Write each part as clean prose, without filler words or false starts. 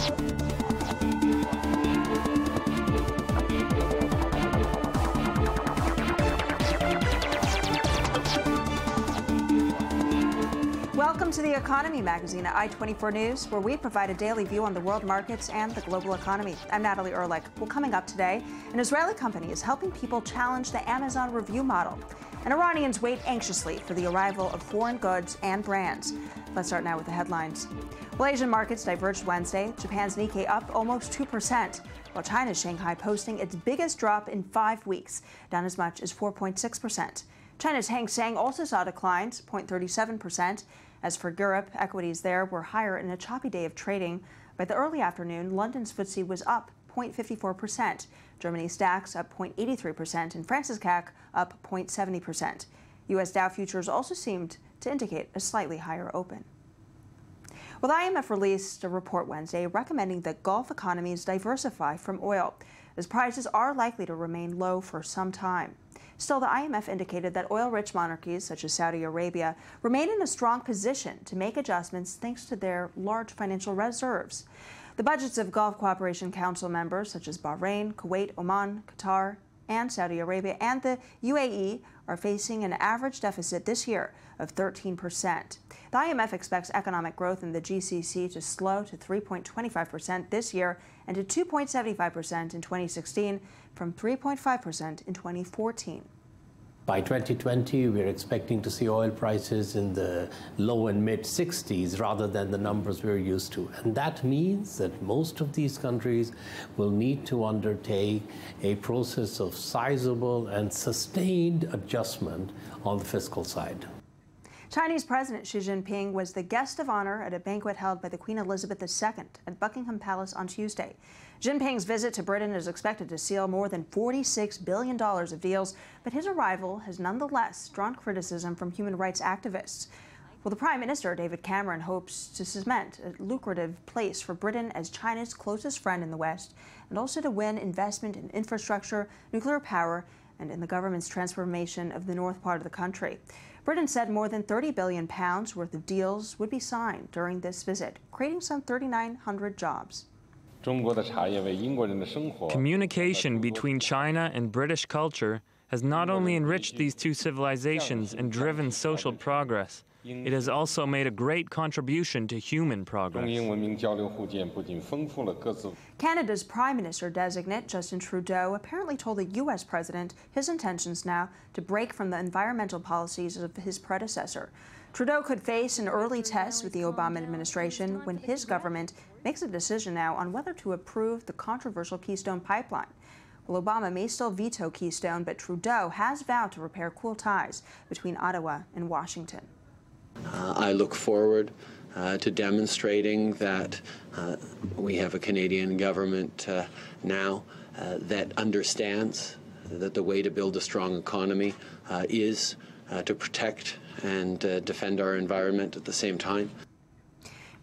Welcome to The Economy magazine at I-24 News, where we provide a daily view on the world markets and the global economy. I'm Natalie Ehrlich. Well, coming up today, an Israeli company is helping people challenge the Amazon review model. And Iranians wait anxiously for the arrival of foreign goods and brands. Let's start now with the headlines. Well, Asian markets diverged Wednesday. Japan's Nikkei up almost 2%, while China's Shanghai posting its biggest drop in 5 weeks, down as much as 4.6%. China's Hang Seng also saw declines, 0.37%. As for Europe, equities there were higher in a choppy day of trading. By the early afternoon, London's FTSE was up 0.54%. Germany's DAX up 0.83%, and France's CAC up 0.70%. U.S. Dow futures also seemed to indicate a slightly higher open. Well, the IMF released a report Wednesday recommending that Gulf economies diversify from oil, as prices are likely to remain low for some time. Still, the IMF indicated that oil-rich monarchies, such as Saudi Arabia, remain in a strong position to make adjustments thanks to their large financial reserves. The budgets of Gulf Cooperation Council members, such as Bahrain, Kuwait, Oman, Qatar, and Saudi Arabia, and the UAE, are facing an average deficit this year of 13%. The IMF expects economic growth in the GCC to slow to 3.25% this year and to 2.75% in 2016 from 3.5% in 2014. By 2020, we're expecting to see oil prices in the low and mid 60s rather than the numbers we're used to. And that means that most of these countries will need to undertake a process of sizable and sustained adjustment on the fiscal side. Chinese President Xi Jinping was the guest of honor at a banquet held by the Queen Elizabeth II at Buckingham Palace on Tuesday. Jinping's visit to Britain is expected to seal more than $46 billion of deals, but his arrival has nonetheless drawn criticism from human rights activists. Well, the Prime Minister, David Cameron, hopes to cement a lucrative place for Britain as China's closest friend in the West, and also to win investment in infrastructure, nuclear power, and in the government's transformation of the north part of the country. Britain said more than £30 billion worth of deals would be signed during this visit, creating some 3,900 jobs. Communication between China and British culture has not only enriched these two civilizations and driven social progress, it has also made a great contribution to human progress. Canada's Prime Minister-designate, Justin Trudeau, apparently told the U.S. president his intentions now to break from the environmental policies of his predecessor. Trudeau could face an early test with the Obama administration when his government makes a decision now on whether to approve the controversial Keystone Pipeline. Well, Obama may still veto Keystone, but Trudeau has vowed to repair cool ties between Ottawa and Washington. I look forward to demonstrating that we have a Canadian government now that understands that the way to build a strong economy is to protect and defend our environment at the same time.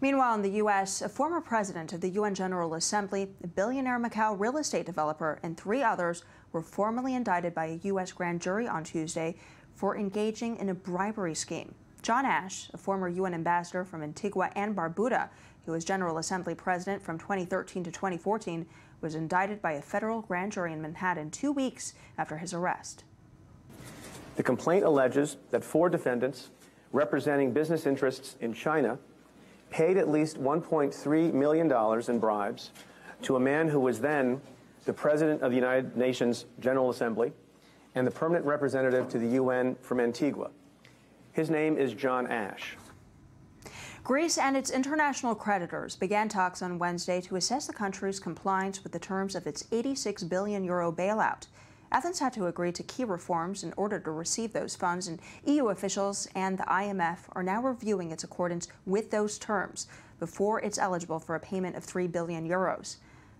Meanwhile, in the U.S., a former president of the UN General Assembly, a billionaire Macau real estate developer, and 3 others were formally indicted by a U.S. grand jury on Tuesday for engaging in a bribery scheme. John Ashe, a former UN ambassador from Antigua and Barbuda, who was General Assembly president from 2013 to 2014, was indicted by a federal grand jury in Manhattan 2 weeks after his arrest. The complaint alleges that 4 defendants, representing business interests in China, paid at least $1.3 million in bribes to a man who was then the president of the United Nations General Assembly and the permanent representative to the UN from Antigua. His name is John Ashe. Greece and its international creditors began talks on Wednesday to assess the country's compliance with the terms of its €86 billion bailout. Athens had to agree to key reforms in order to receive those funds, and EU officials and the IMF are now reviewing its accordance with those terms before it's eligible for a payment of €3 billion.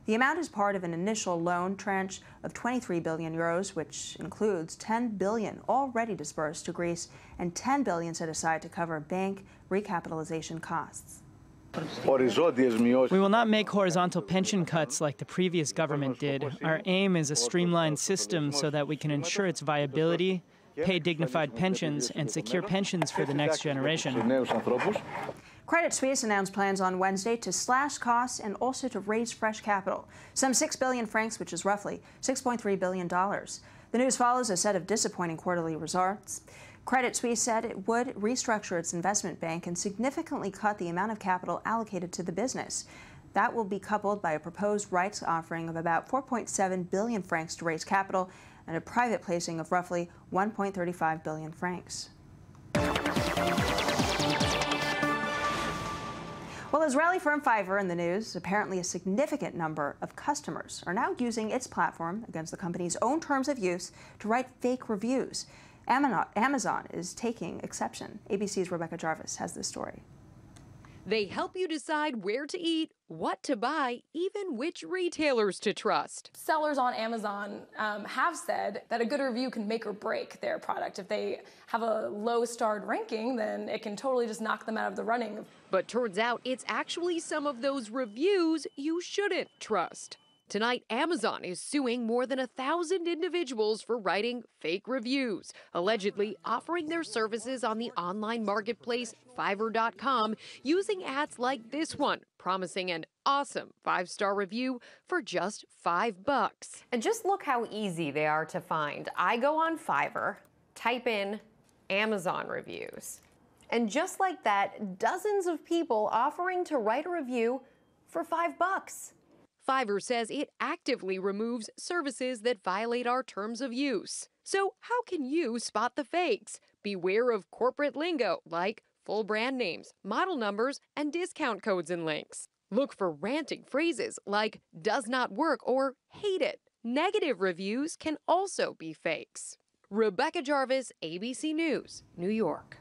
The amount is part of an initial loan tranche of €23 billion, which includes $10 billion already disbursed to Greece and $10 billion set aside to cover bank recapitalization costs. We will not make horizontal pension cuts like the previous government did. Our aim is a streamlined system so that we can ensure its viability, pay dignified pensions, and secure pensions for the next generation. Credit Suisse announced plans on Wednesday to slash costs and also to raise fresh capital, some 6 billion francs, which is roughly $6.3 billion. The news follows a set of disappointing quarterly results. Credit Suisse said it would restructure its investment bank and significantly cut the amount of capital allocated to the business. That will be coupled by a proposed rights offering of about 4.7 billion francs to raise capital and a private placing of roughly 1.35 billion francs. Well, Israeli firm Fiverr in the news. Apparently a significant number of customers are now using its platform against the company's own terms of use to write fake reviews. Amazon is taking exception. ABC's Rebecca Jarvis has this story. They help you decide where to eat, what to buy, even which retailers to trust. Sellers on Amazon have said that a good review can make or break their product. If they have a low-starred ranking, then it can totally just knock them out of the running. But turns out it's actually some of those reviews you shouldn't trust. Tonight, Amazon is suing more than 1,000 individuals for writing fake reviews, allegedly offering their services on the online marketplace Fiverr.com using ads like this one, promising an awesome 5-star review for just $5. And just look how easy they are to find. I go on Fiverr, type in Amazon reviews, and just like that, dozens of people offering to write a review for $5. Fiverr says it actively removes services that violate our terms of use. So how can you spot the fakes? Beware of corporate lingo like full brand names, model numbers, and discount codes and links. Look for ranting phrases like does not work or hate it. Negative reviews can also be fakes. Rebecca Jarvis, ABC News, New York.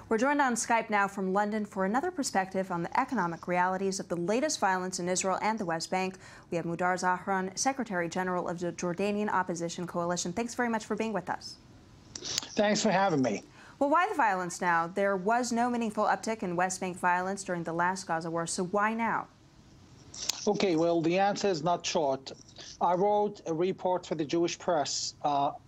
We're joined on Skype now from London for another perspective on the economic realities of the latest violence in Israel and the West Bank. We have Mudar Zahran, Secretary General of the Jordanian Opposition Coalition. Thanks very much for being with us. Thanks for having me. Well, why the violence now? There was no meaningful uptick in West Bank violence during the last Gaza war, so why now? Okay, well, the answer is not short. I wrote a report for the Jewish press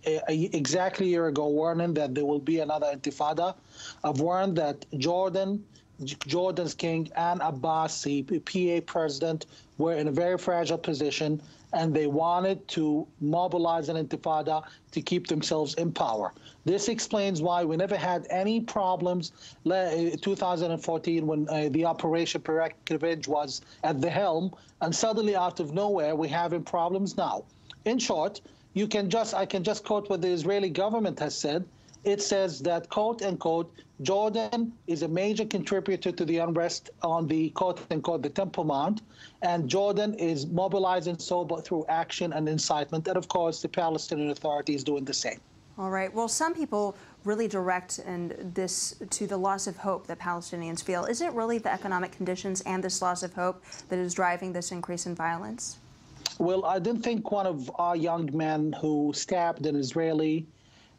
exactly a year ago warning that there will be another intifada. I've warned that Jordan's king and Abbas, the PA president, were in a very fragile position, and they wanted to mobilize an intifada to keep themselves in power. This explains why we never had any problems in 2014 when the Operation Revenge was at the helm, and suddenly out of nowhere we're having problems now. In short, I can just quote what the Israeli government has said. It says that, quote unquote, Jordan is a major contributor to the unrest on the, quote unquote, the Temple Mount, and Jordan is mobilizing through action and incitement, and of course the Palestinian Authority is doing the same. All right. Well, some people really direct this to the loss of hope that Palestinians feel. Is it really the economic conditions and this loss of hope that is driving this increase in violence? Well, I didn't think one of our young men who stabbed an Israeli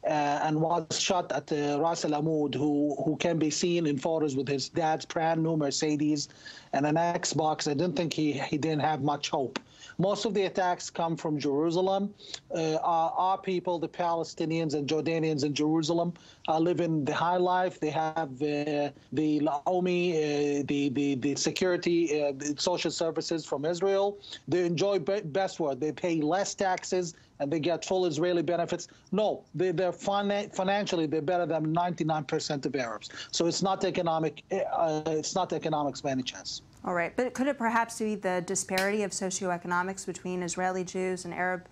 and was shot at Ras Al Amud, who can be seen in photos with his dad's brand new Mercedes and an Xbox, I didn't think he didn't have much hope. Most of the attacks come from Jerusalem. Our people, the Palestinians and Jordanians in Jerusalem, are living the high life. They have the Laomi, the security, social services from Israel. They enjoy best word. They pay less taxes and they get full Israeli benefits. No, they're financially they're better than 99% of Arabs. So it's not economic. It's not economics by any chance. All right, but could it perhaps be the disparity of socioeconomics between Israeli Jews and Arab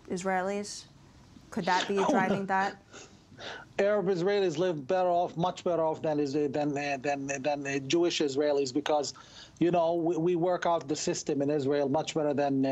Israelis? Could that be driving that? Arab Israelis live better off, much better off than Jewish Israelis, because, you know, we work out the system in Israel much better than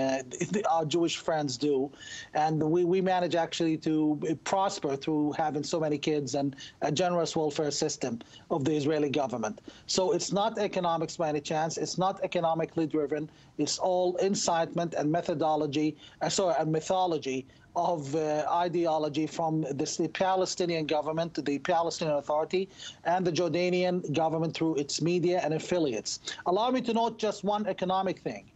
our Jewish friends do, and we manage actually to prosper through having so many kids and a generous welfare system of the Israeli government. So it's not economics by any chance. It's not economically driven. It's all incitement and methodology, and mythology of ideology from the Palestinian government, the Palestinian Authority, and the Jordanian government through its media and affiliates. Allow me to note just one economic thing.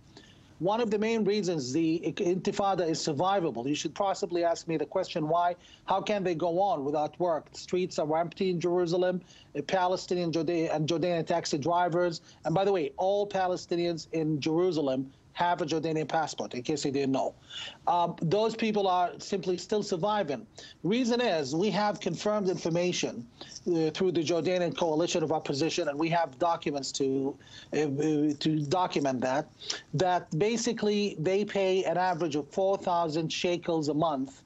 one of the main reasons the Intifada is survivable. You should possibly ask me the question, why? How can they go on without work? The streets are empty in Jerusalem. Palestinian and Jordanian taxi drivers, and by the way, all Palestinians in Jerusalem have a Jordanian passport, in case you didn't know. Those people are simply still surviving. Reason is, we have confirmed information through the Jordanian coalition of opposition, and we have documents to document that basically they pay an average of 4,000 shekels a month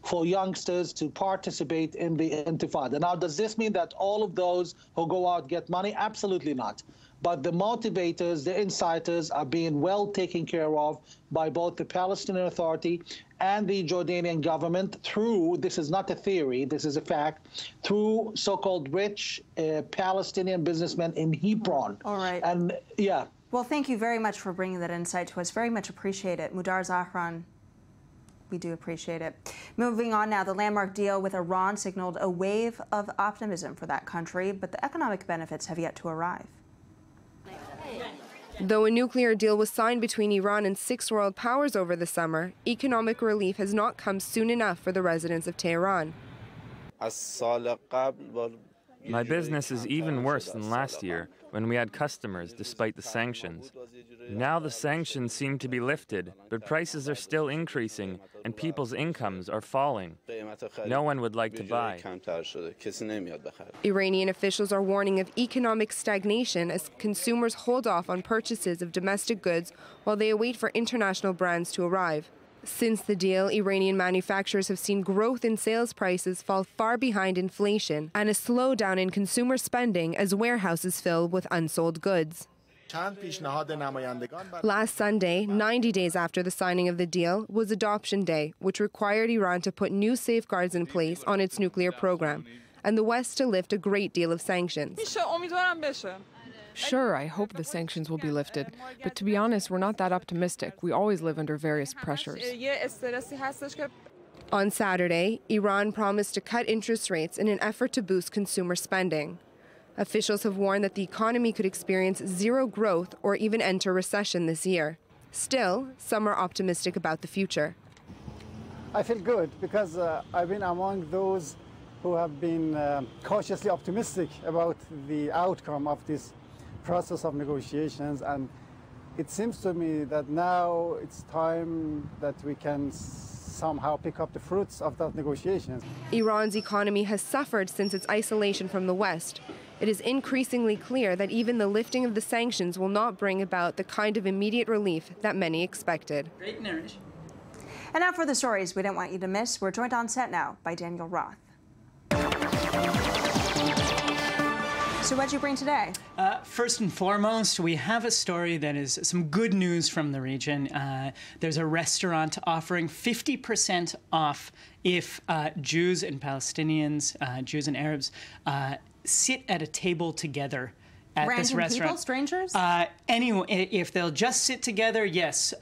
for youngsters to participate in the Intifada. Now, does this mean that all of those who go out get money? Absolutely not. But the motivators, the inciters, are being well taken care of by both the Palestinian Authority and the Jordanian government through, this is not a theory, this is a fact, through so-called rich Palestinian businessmen in Hebron. All right. And yeah. Well, thank you very much for bringing that insight to us. Very much appreciate it. Mudar Zahran, we do appreciate it. Moving on now, the landmark deal with Iran signaled a wave of optimism for that country, but the economic benefits have yet to arrive. Though a nuclear deal was signed between Iran and 6 world powers over the summer, economic relief has not come soon enough for the residents of Tehran. My business is even worse than last year, when we had customers despite the sanctions. Now the sanctions seem to be lifted, but prices are still increasing and people's incomes are falling. No one would like to buy. Iranian officials are warning of economic stagnation as consumers hold off on purchases of domestic goods while they await for international brands to arrive. Since the deal, Iranian manufacturers have seen growth in sales prices fall far behind inflation and a slowdown in consumer spending as warehouses fill with unsold goods. Last Sunday, 90 days after the signing of the deal, was Adoption Day, which required Iran to put new safeguards in place on its nuclear program, and the West to lift a great deal of sanctions. Sure, I hope the sanctions will be lifted, but to be honest, we're not that optimistic. We always live under various pressures. On Saturday, Iran promised to cut interest rates in an effort to boost consumer spending. Officials have warned that the economy could experience zero growth or even enter recession this year. Still, some are optimistic about the future. I feel good because I've been among those who have been cautiously optimistic about the outcome of this process of negotiations, and it seems to me that now it's time that we can somehow pick up the fruits of that negotiations. Iran's economy has suffered since its isolation from the West. It is increasingly clear that even the lifting of the sanctions will not bring about the kind of immediate relief that many expected. And now for the stories we didn't want you to miss. We're joined on set now by Daniel Roth. So what'd you bring today? First and foremost, we have a story that is some good news from the region. There's a restaurant offering 50% off if Jews and Palestinians, Jews and Arabs, sit at a table together at this restaurant. People, strangers? Anyway, if they'll just sit together, yes.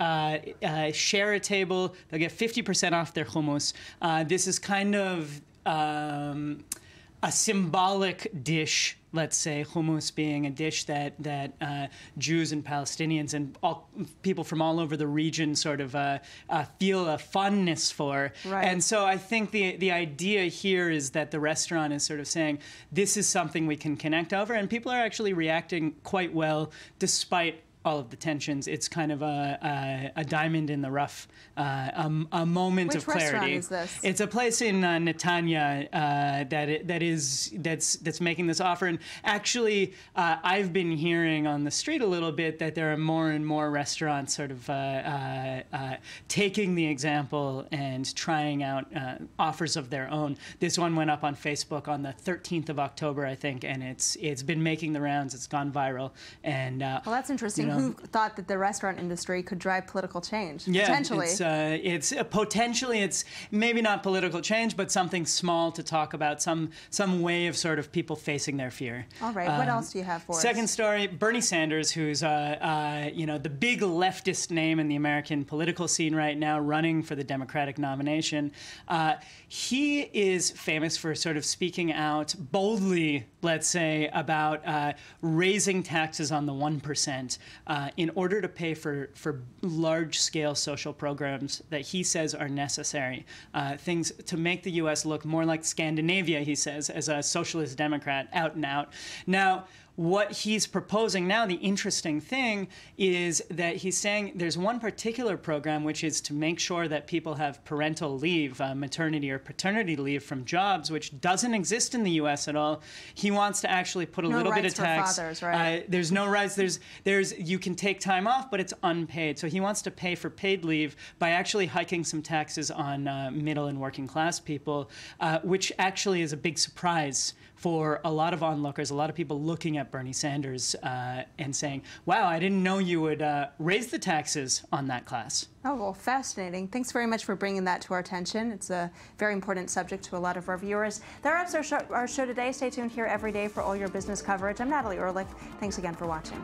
Share a table, they'll get 50% off their hummus. This is kind of a symbolic dish, let's say, hummus being a dish that Jews and Palestinians and all people from all over the region sort of feel a fondness for. Right. And so I think the idea here is that the restaurant is sort of saying, this is something we can connect over, and people are actually reacting quite well despite all of the tensions. It's kind of a diamond in the rough, a moment of clarity. Which restaurant is this? It's a place in Netanya that's making this offer. And actually, I've been hearing on the street a little bit that there are more and more restaurants sort of taking the example and trying out offers of their own. This one went up on Facebook on the 13th of October, I think, and it's been making the rounds. It's gone viral. And well, that's interesting. Who thought that the restaurant industry could drive political change? Yeah, potentially. It's potentially, it's maybe not political change, but something small to talk about, some way of sort of people facing their fear. All right, what else do you have for us? Second story, Bernie Sanders, who's the big leftist name in the American political scene right now, running for the Democratic nomination. He is famous for sort of speaking out boldly, let's say, about raising taxes on the 1%. in order to pay for large-scale social programs that he says are necessary. Things to make the U.S. look more like Scandinavia, he says, as a socialist Democrat, out and out. Now, what he's proposing now, the interesting thing is that he's saying there's one particular program, which is to make sure that people have parental leave, maternity or paternity leave from jobs, which doesn't exist in the U.S. at all. He wants to actually put a little bit of tax. For fathers, right? There's no rights. You can take time off, but it's unpaid. So he wants to pay for paid leave by actually hiking some taxes on middle and working class people, which actually is a big surprise for a lot of onlookers, a lot of people looking at Bernie Sanders and saying, wow, I didn't know you would raise the taxes on that class. Oh, well, fascinating. Thanks very much for bringing that to our attention. It's a very important subject to a lot of our viewers. That wraps our show today. Stay tuned here every day for all your business coverage. I'm Natalie Ehrlich. Thanks again for watching.